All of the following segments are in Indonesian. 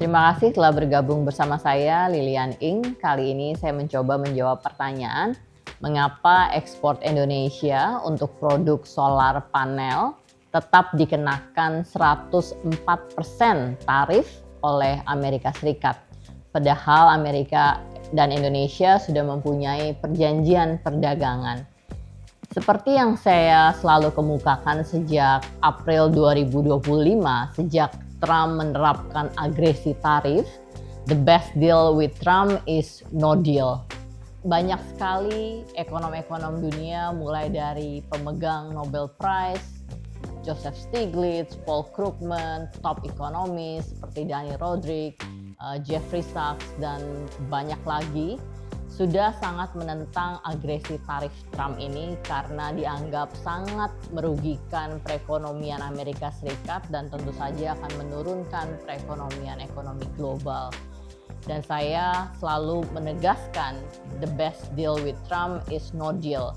Terima kasih telah bergabung bersama saya, Lilian Ing. Kali ini saya mencoba menjawab pertanyaan, mengapa ekspor Indonesia untuk produk solar panel tetap dikenakan 104% tarif oleh Amerika Serikat. Padahal Amerika dan Indonesia sudah mempunyai perjanjian perdagangan. Seperti yang saya selalu kemukakan sejak April 2025, sejak Trump menerapkan agresi tarif, the best deal with Trump is no deal. Banyak sekali ekonom-ekonom dunia, mulai dari pemegang Nobel Prize, Joseph Stiglitz, Paul Krugman, top ekonomis seperti Daniel Rodrik, Jeffrey Sachs, dan banyak lagi, sudah sangat menentang agresi tarif Trump ini karena dianggap sangat merugikan perekonomian Amerika Serikat dan tentu saja akan menurunkan perekonomian ekonomi global. Dan saya selalu menegaskan the best deal with Trump is no deal.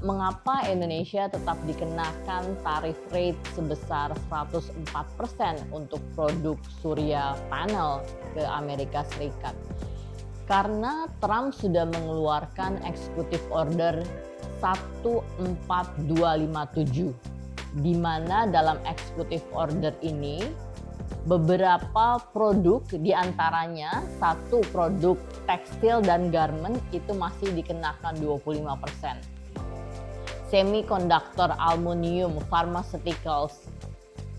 Mengapa Indonesia tetap dikenakan tarif rate sebesar 104% untuk produk surya panel ke Amerika Serikat? Karena Trump sudah mengeluarkan Executive Order 14257, di mana dalam Executive Order ini beberapa produk, diantaranya satu produk tekstil dan garment itu masih dikenakan 25%. Semiconductor, aluminium, pharmaceuticals,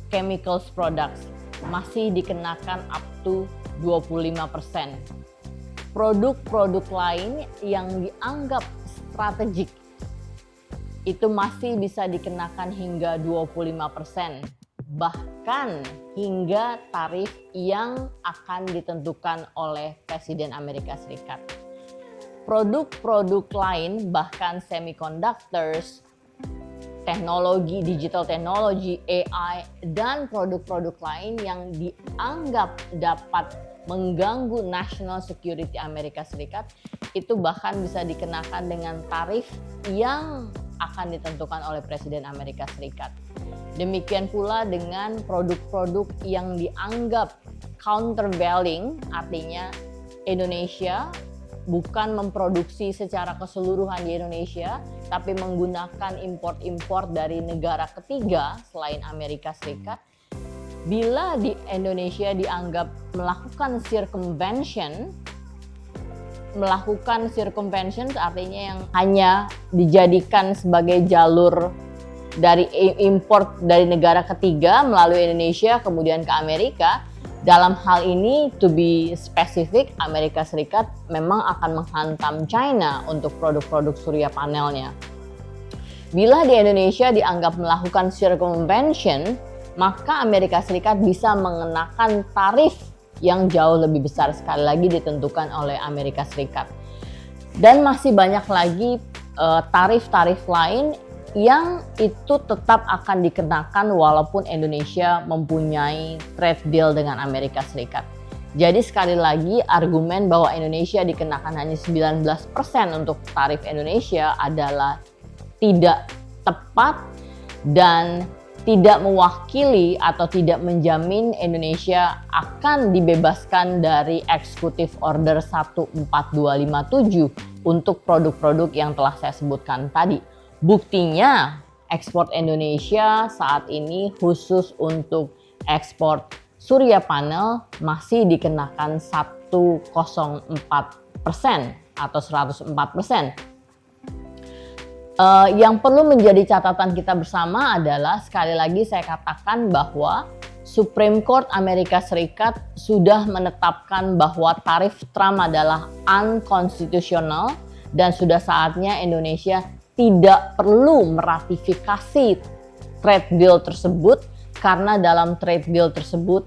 chemicals products masih dikenakan up to 25%. Produk-produk lain yang dianggap strategik itu masih bisa dikenakan hingga 25%, bahkan hingga tarif yang akan ditentukan oleh Presiden Amerika Serikat. Produk-produk lain, bahkan semiconductors, teknologi, digital teknologi, AI, dan produk-produk lain yang dianggap dapat mengganggu national security Amerika Serikat, itu bahkan bisa dikenakan dengan tarif yang akan ditentukan oleh Presiden Amerika Serikat. Demikian pula dengan produk-produk yang dianggap countervailing, artinya Indonesia bukan memproduksi secara keseluruhan di Indonesia, tapi menggunakan import-import dari negara ketiga selain Amerika Serikat. Bila di Indonesia dianggap melakukan circumvention artinya yang hanya dijadikan sebagai jalur dari import dari negara ketiga melalui Indonesia kemudian ke Amerika. Dalam hal ini, to be specific, Amerika Serikat memang akan menghantam China untuk produk-produk surya panelnya. Bila di Indonesia dianggap melakukan circumvention, maka Amerika Serikat bisa mengenakan tarif yang jauh lebih besar, sekali lagi ditentukan oleh Amerika Serikat. Dan masih banyak lagi tarif-tarif lain yang itu tetap akan dikenakan walaupun Indonesia mempunyai trade deal dengan Amerika Serikat. Jadi sekali lagi argumen bahwa Indonesia dikenakan hanya 19% untuk tarif Indonesia adalah tidak tepat dan tidak mewakili atau tidak menjamin Indonesia akan dibebaskan dari Executive Order 14257 untuk produk-produk yang telah saya sebutkan tadi. Buktinya, ekspor Indonesia saat ini khusus untuk ekspor surya panel masih dikenakan 104% atau 104%. Yang perlu menjadi catatan kita bersama adalah, sekali lagi saya katakan bahwa Supreme Court Amerika Serikat sudah menetapkan bahwa tarif Trump adalah unconstitutional dan sudah saatnya Indonesia tidak perlu meratifikasi trade deal tersebut, karena dalam trade deal tersebut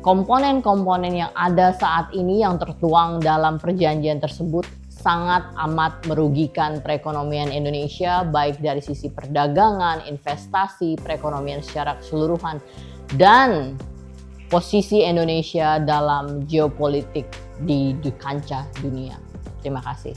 komponen-komponen yang ada saat ini yang tertuang dalam perjanjian tersebut sangat amat merugikan perekonomian Indonesia, baik dari sisi perdagangan, investasi, perekonomian secara keseluruhan, dan posisi Indonesia dalam geopolitik di kancah dunia. Terima kasih.